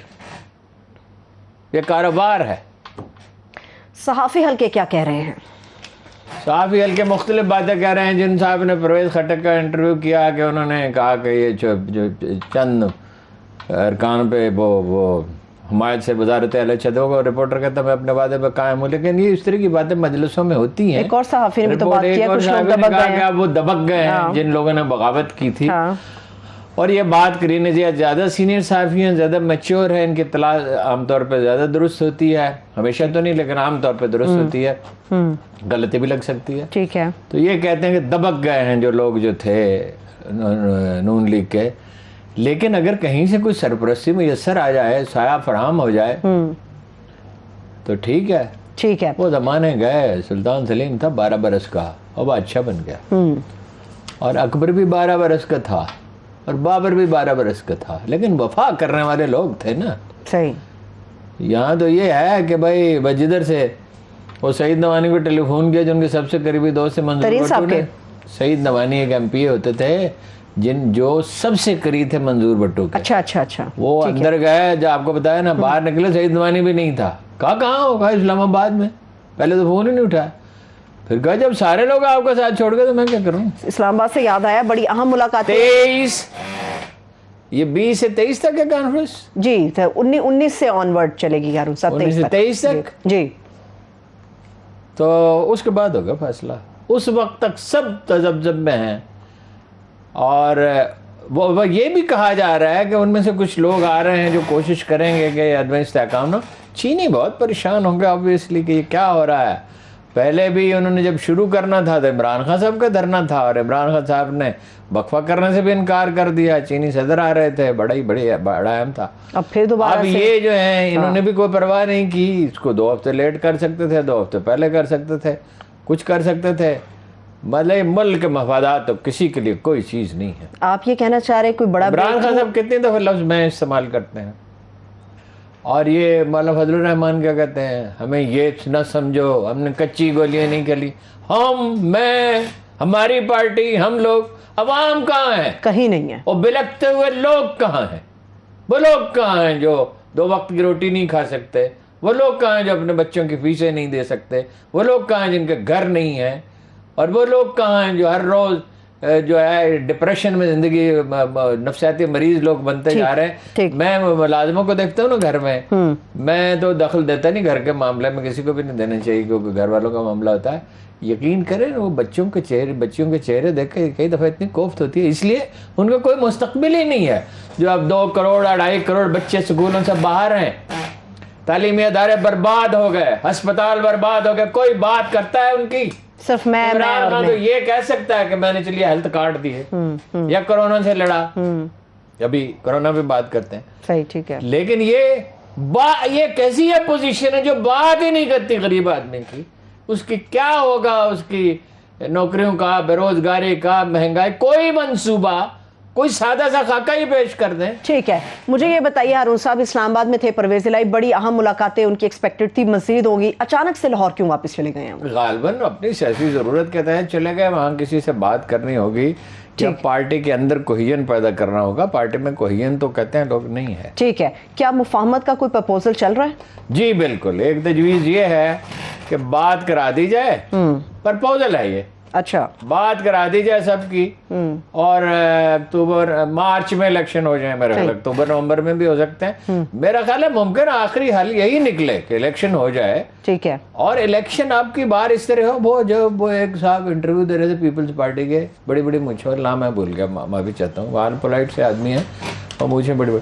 یہ کاروبار ہے. صحافی حلقے کیا کہہ رہے ہیں؟ صحافی حلقے مختلف باتیں کہہ رہے ہیں. جن صاحب نے پرویز خٹک کا انٹرویو کیا کہ انہوں نے کہا کہ یہ جو چند ارکان پہ وہ حمایت سے وزارت اعلی چدوں کو رپورٹر کہتا میں اپنے وعدے پہ قائم ہوں. لیکن یہ اس طرح کی باتیں مجلسوں میں ہوتی ہیں. ایک اور صحافی نے بھی تو بات کیا، کچھ لوگ دبک گئے ہیں. وہ دبک گئے ہیں جن لوگوں نے بغاوت کی تھی. اور یہ بات کرین جی زیادہ سینئر صحافی ہیں، زیادہ میچور ہیں، ان کی اطلاع عام طور پہ زیادہ درست ہوتی ہے. ہمیشہ تو نہیں لیکن عام طور پہ درست ہوتی ہے. غلطی بھی لگ سکتی ہے. ٹھیک ہے. تو یہ کہتے ہیں کہ دبک گئے ہیں جو لوگ جو تھے نون لیگ کے. لیکن اگر کہیں سے کوئی سرپرستی میسر آ جائے، سایہ فراہم ہو جائے تو ٹھیک ہے. ٹھیک ہے. وہ زمانے گئے. سلطان سلیم تھا 12 برس کا اور بادشاہ بن گیا. اور اکبر بھی 12 برس کا تھا اور بابر بھی 12 برس کا تھا. لیکن وفا کرنے والے لوگ تھے نا. صحیح. یہاں تو یہ ہے کہ بھائی جدھر سے وہ سعید نوانی کو ٹیلی فون کیا جو ان کے سب سے قریبی دوست سے منظور بھٹو نے. سعید نوانی ایک ایم پی ہوتے تھے جو سب سے قریب تھے منظور بھٹو کے. اچھا. وہ اندر گئے، جو آپ کو بتایا نا، باہر نکلے سعید نوانی بھی نہیں تھا. کہاں ہوگا؟ اسلام آباد میں. پہلے تو فون ہی نہیں اٹھایا. پھر کہا جب سارے لوگ آپ کا ساتھ چھوڑ گئے تو میں کیا کروں. اسلام آباد سے یاد آیا بڑی اہم ملاقات 23 یہ 20 سے 23 تک ہے کانفرنس. جی 19 سے آنورڈ چلے گی ہارون صاحب. 19 سے 23 تک. جی. تو اس کے بعد ہوگا فیصلہ. اس وقت تک سب تذبذب میں ہیں. اور وہ یہ بھی کہا جا رہا ہے کہ ان میں سے کچھ لوگ آ رہے ہیں جو کوشش کریں گے کہ عدم استحکام نہ. چینی بہت پریشان ہوں گے obviously کہ یہ کیا ہو رہا ہے. پہلے بھی انہوں نے جب شروع کرنا تھا تو عمران خان صاحب کا دھرنا تھا اور عمران خان صاحب نے وقفہ کرنے سے بھی انکار کر دیا. چینی صدر آ رہے تھے، بڑا اہم تھا. اب پھر دوبارہ اب یہ جو ہیں انہوں نے بھی کوئی پرواہ نہیں کی. اس کو 2 ہفتے لیٹ کر سکتے تھے، 2 ہفتے پہلے کر سکتے تھے، کچھ کر سکتے تھے. ملک کے مفادات تو کسی کے لیے کوئی چیز نہیں ہے. آپ یہ کہنا چاہ رہے ہیں کوئی بڑا عمران خان صاحب کتنی دفعہ لفظ میں استعمال کرتے ہیں. اور یہ مولانا فضل الرحمان کیا کہتے ہیں، ہمیں یہ نہ سمجھو ہم نے کچی گولیاں نہیں کھلی. میں ہماری پارٹی، ہم لوگ. عوام کہاں ہیں؟ کہیں نہیں ہے. اور بلکتے ہوئے لوگ کہاں ہیں؟ وہ لوگ کہاں ہیں جو 2 وقت کی روٹی نہیں کھا سکتے؟ وہ لوگ کہاں ہیں جو اپنے بچوں کی فیسیں نہیں دے سکتے؟ وہ لوگ کہاں ہیں جن کے گھر نہیں ہیں؟ اور وہ لوگ کہاں ہیں جو ہر روز جو ہے ڈپریشن میں زندگی، نفسیاتی مریض لوگ بنتے جا رہے ہیں. میں ملازموں کو دیکھتا ہوں نا گھر میں، میں تو دخل دیتا نہیں گھر کے معاملے میں، کسی کو بھی نہیں دینا چاہیے کیونکہ گھر والوں کا معاملہ ہوتا ہے. یقین کریں وہ بچیوں کے چہرے دیکھ کے کئی دفعہ اتنی کوفت ہوتی ہے. اس لیے ان کا کوئی مستقبل ہی نہیں ہے. جو اب 2 کروڑ 2.5 کروڑ بچے سکولوں سے باہر ہیں، تعلیمی ادارے برباد ہو گئے، ہسپتال برباد ہو گئے. کوئی بات کرتا ہے ان کی؟ صرف میں تو یہ کہہ سکتا ہے کہ میں نے چلیے ہیلتھ کارڈ دیے یا کرونا سے لڑا. ابھی کرونا پہ بات کرتے ہیں. صحیح، ٹھیک ہے. لیکن یہ کیسی اپوزیشن ہے جو بات ہی نہیں کرتی غریب آدمی کی. اس کی کیا ہوگا، اس کی نوکریوں کا، بے روزگاری کا، مہنگائی، کوئی منصوبہ، کوئی سادہ سا خاکہ ہی پیش کر دیں. ٹھیک ہے. مجھے یہ بتائیے ہارون صاحب، اسلام آباد میں تھے پرویز الہی، بڑی اہم ملاقاتیں ان کی ایکسپیکٹڈ تھی، مزید ہوں گی. اچانک سے لاہور کیوں واپس چلے گئے ہیں؟ غالباً اپنی سیاسی ضرورت کے تحت چلے گئے. وہاں کسی سے بات کرنی ہوگی یا پارٹی کے اندر کوہین پیدا کرنا ہوگا. پارٹی میں کوہین تو کہتے ہیں لوگ نہیں ہے. ٹھیک ہے. کیا مفاہمت کا کوئی پرپوزل چل رہا ہے؟ جی بالکل. ایک تجویز یہ ہے کہ بات کرا دی جائے. پرپوزل ہے یہ. اچھا. بات کرا دی جائے سب کی اور مارچ میں الیکشن ہو جائے. میرا خیال اکتوبر نومبر میں بھی ہو سکتے ہیں. میرا خیال ہے ممکن آخری حل یہی نکلے کہ الیکشن ہو جائے. ٹھیک ہے. اور الیکشن آپ کی بار اس طرح ہو. وہ ایک صاحب انٹرویو دے رہے تھے پیپلز پارٹی کے، بڑی بڑی مچھور، نام میں بھول گیا، میں بھی چاہتا ہوں، وان پولائٹ سے آدمی ہیں اور مجھے بڑی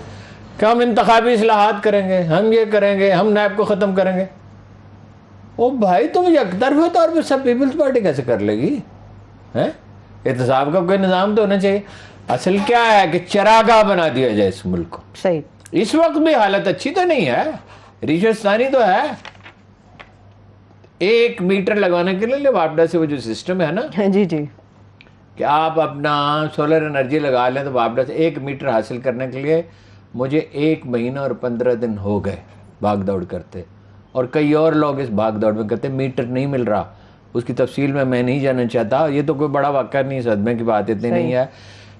کہ ہم انتخابی اصلاحات کریں گے، ہم یہ کریں گے، ہم نیب کو ختم کریں گے. او بھائی تم یک طرفہ طور پہ سب پیپلز پارٹی کیسے کر لے گی؟ احتساب کا کوئی نظام تو ہونا چاہیے. اصل کیا ہے کہ چراگاہ بنا دیا جائے اس ملک کو. صحیح. اس وقت بھی حالت اچھی تو نہیں ہے, رشوت ثانی تو ہے. 1 میٹر لگوانے کے لیے لیواپڈا سے وہ جو سسٹم ہے نا, جی جی, کہ آپ اپنا سولر انرجی لگا لیں تو واپڈا سے 1 میٹر حاصل کرنے کے لیے مجھے 1 مہینہ اور 15 دن ہو گئے بھاگ دوڑ کرتے, اور کئی اور لوگ اس بھاگ دوڑ میں کرتے. میٹر نہیں مل رہا, اس کی تفصیل میں نہیں جاننا چاہتا, یہ تو کوئی بڑا واقعہ نہیں, صدمے کی بات اتنی نہیں ہے,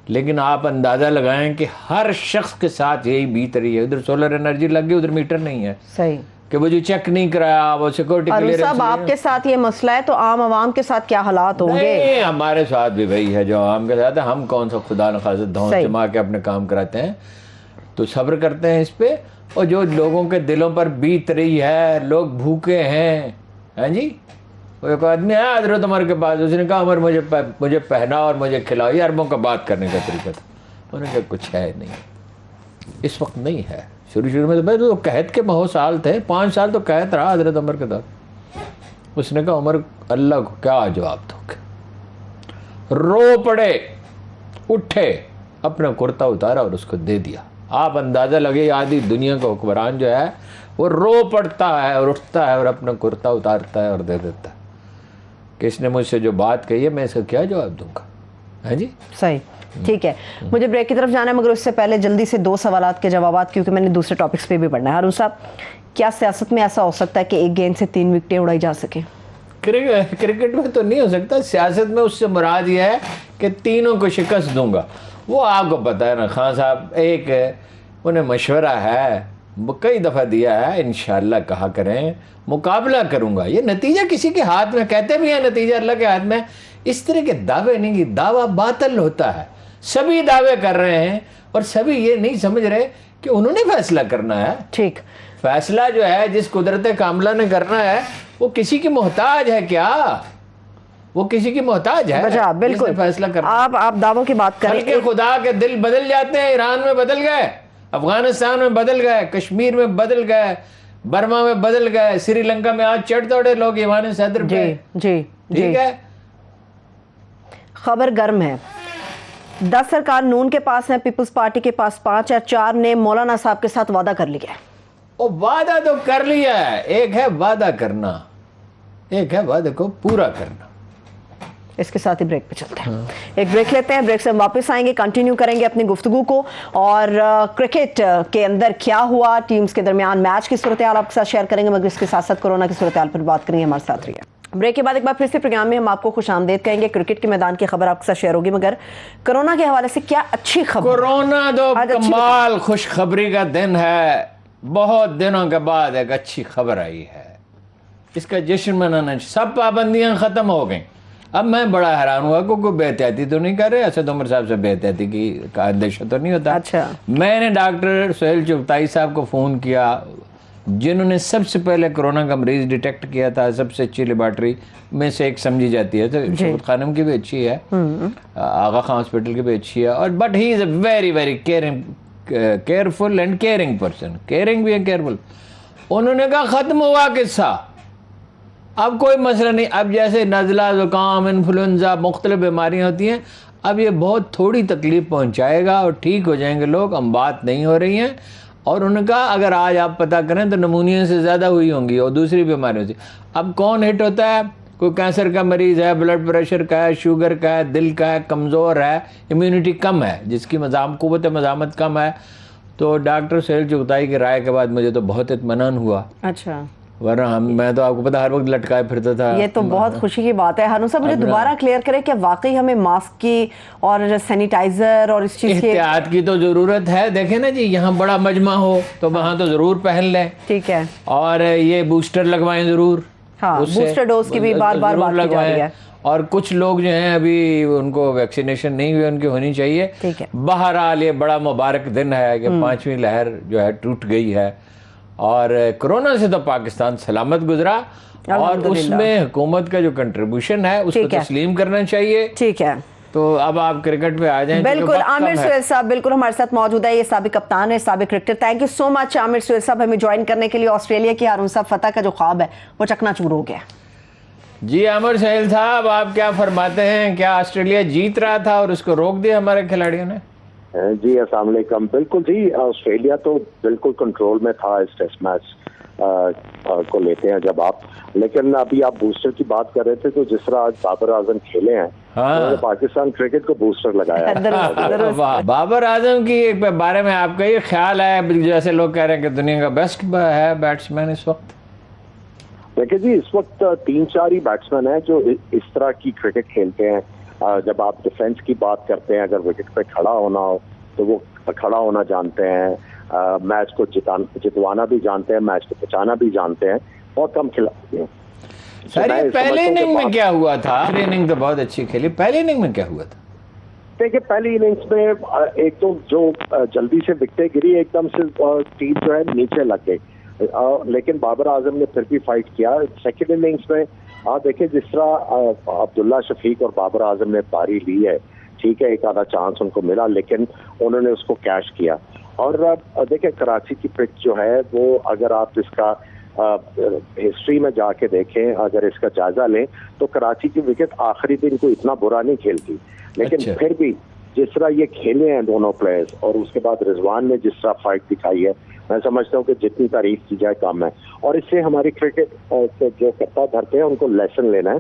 لیکن آپ اندازہ لگائیں کہ ہر شخص کے ساتھ یہی بیت رہی ہے. ادھر سولر انرجی لگ گئی, ادھر میٹر نہیں ہے. صحیح. کہ وہ جو چیک نہیں کرایا, وہ سیکورٹی کلیئرنس. صاحب آپ کے ساتھ یہ مسئلہ ہے تو عام عوام کے ساتھ کیا حالات ہوں گے؟ نہیں, ہمارے ساتھ بھی وہی ہے جو عوام کے ساتھ ہے. ہم کون سا خدا نخواست دھونس جما کے اپنے کام کراتے ہیں, تو صبر کرتے ہیں اس پہ. اور جو لوگوں کے دلوں پر بیت رہی ہے, لوگ بھوکے ہیں. ہاں جی, وہ ایک آدمی آیا حضرت عمر کے پاس, اس نے کہا عمر مجھے پہنا اور مجھے کھلاؤ. یہ عربوں کا بات کرنے کا طریقہ تھا. انہوں نے کہا کچھ ہے نہیں, اس وقت نہیں ہے. شروع میں تو بھائی تو قحط کے بہت سال تھے, 5 سال تو قحط رہا حضرت عمر کے ساتھ. اس نے کہا عمر اللہ کو کیا جواب دو گے؟ رو پڑے, اٹھے, اپنا کرتا اتارا اور اس کو دے دیا. آپ اندازہ لگے آدھی دنیا کا حکمران جو ہے وہ رو پڑتا ہے اور اٹھتا ہے اور اپنا کرتا اتارتا ہے اور دے دیتا ہے. کہ اس نے مجھ سے جو بات کہی ہے میں اس کا کیا جواب دوں گا؟ ہاں جی, صحیح. ٹھیک ہے, مجھے بریک کی طرف جانا ہے, مگر اس سے پہلے جلدی سے 2 سوالات کے جوابات, کیونکہ میں نے دوسرے ٹاپکس پہ بھی پڑھنا ہے. ہارون صاحب, کیا سیاست میں ایسا ہو سکتا ہے کہ ایک گیند سے 3 وکٹیں اڑائی جا سکیں؟ کرکٹ میں تو نہیں ہو سکتا. سیاست میں اس سے مراد یہ ہے کہ تینوں کو شکست دوں گا. وہ آپ کو پتہ ہے نا خان صاحب, ایک انہیں مشورہ ہے, کئی دفعہ دیا ہے, انشاءاللہ کہا کریں مقابلہ کروں گا. یہ نتیجہ کسی کے ہاتھ میں, کہتے بھی ہیں نتیجہ اللہ کے ہاتھ میں. اس طرح کے دعوے نہیں, کہ دعویٰ باطل ہوتا ہے. سبھی دعوے کر رہے ہیں اور سبھی یہ نہیں سمجھ رہے کہ انہوں نے فیصلہ کرنا ہے. ٹھیک, فیصلہ جو ہے جس قدرت کاملہ نے کرنا ہے وہ کسی کی محتاج ہے کیا؟ وہ کسی کی محتاج ہے بالکل فیصلہ کرنا. آپ دعووں کی بات کریں, خلق خدا کے دل بدل جاتے ہیں. ایران میں بدل گئے, افغانستان میں بدل گئے, کشمیر میں بدل گئے, برما میں بدل گئے, سری لنکا میں آج چڑھ دوڑے لوگ ایوان صدر پہ. جی ٹھیک ہے. خبر گرم ہے, 10 سرکار نون کے پاس ہیں, پیپلز پارٹی کے پاس 5 ہے. 4 نے مولانا صاحب کے ساتھ وعدہ کر لیا ہے. وعدہ تو کر لیا ہے, ایک ہے وعدہ کرنا, ایک ہے وعدے کو پورا کرنا. اس کے ساتھ ہی بریک پہ چلتے ہیں. ایک بریک لیتے ہیں, بریک سے ہم واپس آئیں گے, کنٹینیو کریں گے اپنی گفتگو کو, اور کرکٹ کے اندر کیا ہوا, ٹیمز کے درمیان میچ کی صورتحال آپ کے ساتھ شیئر کریں گے, مگر اس کے ساتھ ساتھ کورونا کی صورتحال پر بات کریں گے. ہمارے ساتھ رہیے. بریک کے بعد ایک بار پھر سے پروگرام میں ہم آپ کو خوش آمدید کہیں گے. کرکٹ کے میدان کی خبر آپ کے ساتھ شیئر ہوگی, مگر کورونا کے حوالے سے کیا اچھی خبر؟ کورونا تو کمال خوشخبری کا دن ہے. بہت دنوں کے بعد ایک اچھی خبر آئی ہے, اس کا جشن منانا. سب پابندیاں ختم ہو گئیں. اب میں بڑا حیران ہوا کہ کوئی بے احتیاطی تو نہیں کر رہے. اسد عمر صاحب سے بے احتیاطی کا اندیشہ تو نہیں ہوتا. اچھا, میں نے ڈاکٹر سہیل چغتائی صاحب کو فون کیا, جنہوں نے سب سے پہلے کورونا کا مریض ڈیٹیکٹ کیا تھا. سب سے اچھی لیبارٹری میں سے ایک سمجھی جاتی ہے, تو شفت خانم کی بھی اچھی ہے, آغا خان ہاسپٹل کی بھی اچھی ہے, اور but he is a very very careful and caring person. Caring بھی ہے, کیئرفل. انہوں نے کہا ختم ہوا قصہ, اب کوئی مسئلہ نہیں. اب جیسے نزلہ, زکام, انفلوئنزا, مختلف بیماریاں ہوتی ہیں, اب یہ بہت تھوڑی تکلیف پہنچائے گا اور ٹھیک ہو جائیں گے لوگ. ہم بات نہیں ہو رہی ہیں. اور انہوں نے کہا اگر آج آپ پتہ کریں تو نمونیا سے زیادہ ہوئی ہوں گی اور دوسری بیماریوں سے. اب کون ہٹ ہوتا ہے؟ کوئی کینسر کا مریض ہے, بلڈ پریشر کا ہے, شوگر کا ہے, دل کا ہے, کمزور ہے, امیونٹی کم ہے, جس کی قوت مزاحمت کم ہے. تو ڈاکٹر سہیل چغتائی کی رائے کے بعد مجھے تو بہت اطمینان ہوا. اچھا, ورنہ میں تو آپ کو پتا ہر وقت لٹکائے پھرتا تھا. یہ تو بہت خوشی کی بات ہے. ہارون صاحب مجھے دوبارہ کلیئر کریں کہ واقعی ہمیں ماسک کی اور سینیٹائزر اور اس چیز کی احتیاط کی تو ضرورت ہے. دیکھیں نا جی, یہاں بڑا مجمع ہو تو وہاں تو ضرور پہن لیں. ٹھیک ہے, اور یہ بوسٹر لگوائیں ضرور. ہاں, بوسٹر ڈوز کی بھی بار بار بات کی جا رہی ہے. اور کچھ لوگ جو ہیں ابھی ان کو ویکسینیشن نہیں ہوئی, ان کی ہونی چاہیے. ٹھیک ہے, بہرحال یہ بڑا مبارک دن ہے کہ 5ویں لہر جو ہے ٹوٹ گئی ہے, اور کرونا سے تو پاکستان سلامت گزرا, اور اس میں حکومت کا جو کنٹریبیوشن ہے اس کو تسلیم کرنا چاہیے. ٹھیک ہے, تو اب آپ کرکٹ پہ آ جائیں. بالکل عامر سہیل صاحب بالکل ہمارے ساتھ موجود ہے, یہ سابق کپتان ہے, سابق کرکٹر. تھینک یو سو مچ عامر سہیل صاحب ہمیں جوائن کرنے کے لیے. آسٹریلیا کی ہارون صاحب فتح کا جو خواب ہے وہ چکنا چور ہو گیا. جی عامر سہیل صاحب آپ کیا فرماتے ہیں, کیا آسٹریلیا جیت رہا تھا اور اس کو روک دیا ہمارے کھلاڑیوں نے؟ جی السلام علیکم. بالکل جی, آسٹریلیا تو بالکل کنٹرول میں تھا اس ٹیسٹ میچ کو لیتے ہیں جب آپ, لیکن ابھی آپ بوسٹر کی بات کر رہے تھے تو جس طرح آج بابر اعظم کھیلے ہیں انہوں نے پاکستان کرکٹ کو بوسٹر لگایا. بابر اعظم کی بارے میں آپ کا یہ خیال ہے, جیسے لوگ کہہ رہے ہیں کہ دنیا کا بیسٹ ہے بیٹسمین اس وقت؟ دیکھیں جی, اس وقت 3-4 ہی بیٹسمین ہیں جو اس طرح کی کرکٹ کھیلتے ہیں. جب آپ ڈیفنس کی بات کرتے ہیں, اگر وکٹ پہ کھڑا ہونا ہو تو وہ کھڑا ہونا جانتے ہیں, میچ کو جتوانا بھی جانتے ہیں, میچ کو بچانا بھی جانتے ہیں. بہت کم کھلاڑی ہیں. سر یہ پہلے اننگ میں کیا ہوا تھا؟ پہلی اننگ تو بہت اچھی کھیلی, پہلی اننگ میں کیا ہوا تھا؟ دیکھیں پہلی اننگز میں ایک تو جو جلدی سے وکٹیں گری, ایک دم سے ٹیم جو ہے نیچے لگ گئی, لیکن بابر اعظم نے پھر بھی فائٹ کیا. سیکنڈ اننگز میں آپ دیکھیں جس طرح عبداللہ شفیق اور بابر اعظم نے پاری لی ہے, ٹھیک ہے ایک آدھا چانس ان کو ملا لیکن انہوں نے اس کو کیش کیا. اور دیکھیں کراچی کی پچ جو ہے وہ اگر آپ اس کا ہسٹری میں جا کے دیکھیں, اگر اس کا جائزہ لیں تو کراچی کی وکٹ آخری دن کو اتنا برا نہیں کھیلتی, لیکن پھر بھی جس طرح یہ کھیلے ہیں دونوں پلیئرز, اور اس کے بعد رضوان نے جس طرح فائٹ دکھائی ہے, میں سمجھتا ہوں کہ جتنی تعریف کی جائے کم ہے. اور اس سے ہماری کرکٹ جو کرتا دھرتے ہیں ان کو لیسن لینا ہے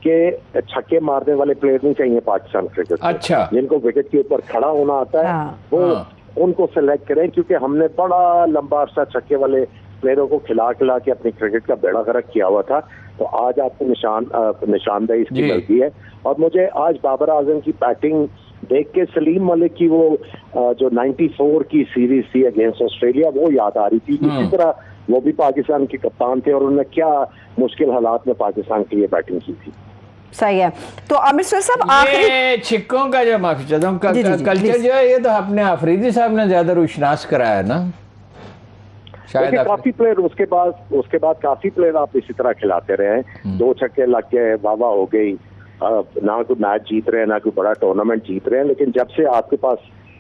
کہ چھکے مارنے والے پلیئر نہیں چاہیے پاکستان کرکٹ. اچھا, جن کو وکٹ کے اوپر کھڑا ہونا آتا ہے وہ ان کو سلیکٹ کریں, کیونکہ ہم نے بڑا لمبا عرصہ چھکے والے پلیئروں کو کھلا کے اپنی کرکٹ کا بیڑا غرق کیا ہوا تھا. تو آج آپ کو نشاندہی اس کی ملتی ہے. اور مجھے آج بابر اعظم کی بیٹنگ دیکھ کے سلیم ملک کی وہ جو 94 کی سیریز تھی اگینسٹ آسٹریلیا وہ یاد آ رہی تھی. اسی طرح وہ بھی پاکستان کے کپتان تھے اور انہوں نے کیا مشکل حالات میں پاکستان کے لیے بیٹنگ کی تھی. صحیح ہے. تو عامر سہیل صاحب یہ چھکوں کا جو معافی چاہتا ہوں کلچر جو ہے یہ تو اپنے آفریدی صاحب نے زیادہ روشناس کرایا ہے نا شاید. کافی پلیئر اس کے بعد کافی پلیئر آپ اسی طرح کھلاتے رہے ہیں. 2 چھکے لگ گئے, واہ ہو گئی, نہ کوئی میچ جیت رہے ہیں نہ کوئی بڑا ٹورنامنٹ جیت رہے ہیں. لیکن جب سے آپ کے پاس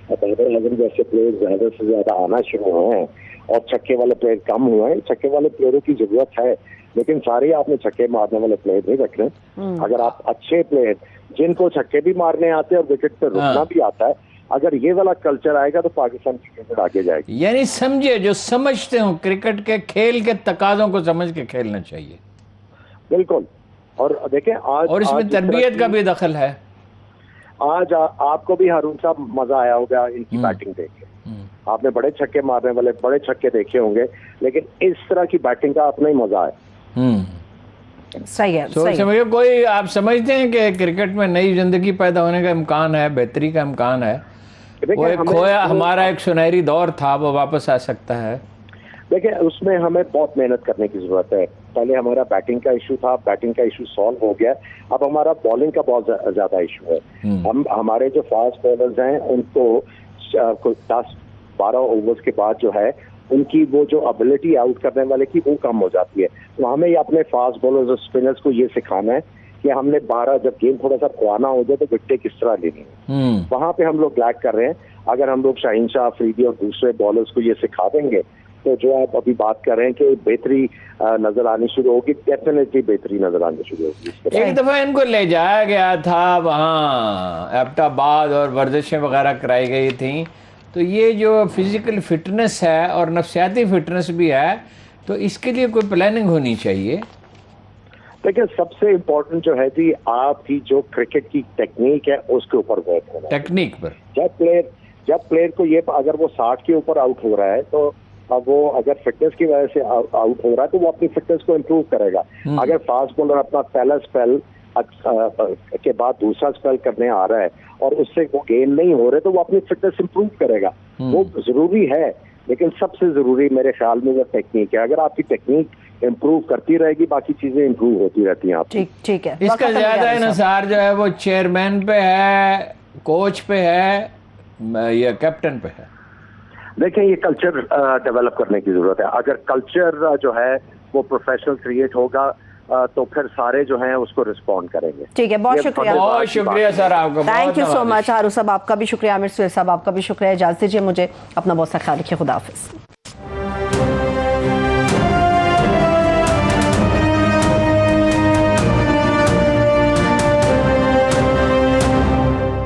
بابر اعظم جیسے پلیئر زیادہ سے زیادہ آنا شروع ہوئے ہیں اور چھکے والے پلیئر کم ہوئے ہیں, چھکے والے پلیئروں کی ضرورت ہے لیکن سارے آپ نے چھکے مارنے والے پلیئر نہیں رکھ رہے. اگر آپ اچھے پلیئر جن کو چھکے بھی مارنے آتے ہیں اور وکٹ پہ رکنا بھی آتا ہے, اگر یہ والا کلچر آئے گا تو پاکستان کی کرکٹ آگے جائے گی. یعنی سمجھے جو سمجھتے ہوں کرکٹ کے کھیل کے تقاضوں کو سمجھ کے کھیلنا چاہیے. بالکل. اور دیکھیں آج اور اس میں تربیت کا بھی دخل ہے. آج آپ کو بھی ہارون صاحب مزہ آیا ہوگا ان کی بیٹنگ دیکھ کے. آپ نے بڑے چھکے مارنے والے بڑے چھکے دیکھے ہوں گے, لیکن اس طرح کی بیٹنگ کا اپنا ہی مزہ ہے. صحیح ہے. کوئی آپ سمجھتے ہیں کہ کرکٹ میں نئی زندگی پیدا ہونے کا امکان ہے, بہتری کا امکان ہے؟ وہ ایک کھویا ہمارا ایک سنہری دور تھا وہ واپس آ سکتا ہے. دیکھیں اس میں ہمیں بہت محنت کرنے کی ضرورت ہے. پہلے ہمارا بیٹنگ کا ایشو تھا, بیٹنگ کا ایشو سالو ہو گیا, اب ہمارا بالنگ کا بہت زیادہ ایشو ہے. ہمارے جو فاسٹ بالرز ہیں ان کو 10-12 اوورز کے بعد جو ہے ان کی وہ جو ابیلٹی آؤٹ کرنے والے کی وہ کم ہو جاتی ہے. تو ہمیں اپنے فاسٹ بالرز اور اسپنرز کو یہ سکھانا ہے کہ ہم نے 12 جب گیم تھوڑا سا خوانا ہو جائے تو وکٹیں کس طرح لینی ہے, وہاں پہ ہم لوگ لیگ کر رہے ہیں. اگر ہم لوگ شاہین شاہ افریدی اور دوسرے بالرز کو یہ سکھا دیں گے تو جو آپ ابھی بات کر رہے ہیں کہ بہتری نظر آنی شروع ہوگی, ڈیفینیٹلی بہتری نظر آنی شروع ہوگی. ایک دفعہ ان کو لے جایا گیا تھا وہاں ایبٹ آباد اور ورزشیں وغیرہ کرائی گئی تھیں, تو یہ جو فزیکل فٹنس ہے اور نفسیاتی فٹنس بھی ہے تو اس کے لیے کوئی پلاننگ ہونی چاہیے. دیکھیں سب سے امپورٹنٹ جو ہے جی آپ کی جو کرکٹ کی ٹیکنیک ہے اس کے اوپر ورک ہونا. ٹیکنیک پر جب پلیئر کو یہ اگر وہ 60 کے اوپر آؤٹ ہو رہا ہے تو اب وہ اگر فٹنس کی وجہ سے آؤٹ ہو رہا ہے تو وہ اپنی فٹنس کو امپروو کرے گا. اگر فاسٹ بالر اپنا پہلا اسپیل کے بعد دوسرا اسپیل کرنے آ رہا ہے اور اس سے وہ گین نہیں ہو رہے تو وہ اپنی فٹنس امپروو کرے گا. وہ ضروری ہے, لیکن سب سے ضروری میرے خیال میں وہ ٹیکنیک ہے. اگر آپ کی ٹیکنیک امپروو کرتی رہے گی باقی چیزیں امپروو ہوتی رہتی ہیں. آپ ٹھیک ہے. اس کا زیادہ انحصار جو ہے وہ چیئرمین پہ ہے, کوچ پہ ہے یا کیپٹن پہ ہے؟ دیکھیں یہ کلچر ڈیولپ کرنے کی ضرورت ہے. اگر کلچر جو ہے وہ پروفیشنل کریٹ ہوگا تو پھر سارے جو ہیں اس کو رسپونڈ کریں گے. ٹھیک ہے, بہت یہ شکریہ. بہت شکریہ سر آپ کا, تھینک یو سو مچ. ہارون صاحب آپ کا بھی شکریہ, عامر سہیل صاحب آپ کا بھی شکریہ. اجازت دیجیے مجھے, اپنا بہت سا خیال رکھیے. خدا حافظ.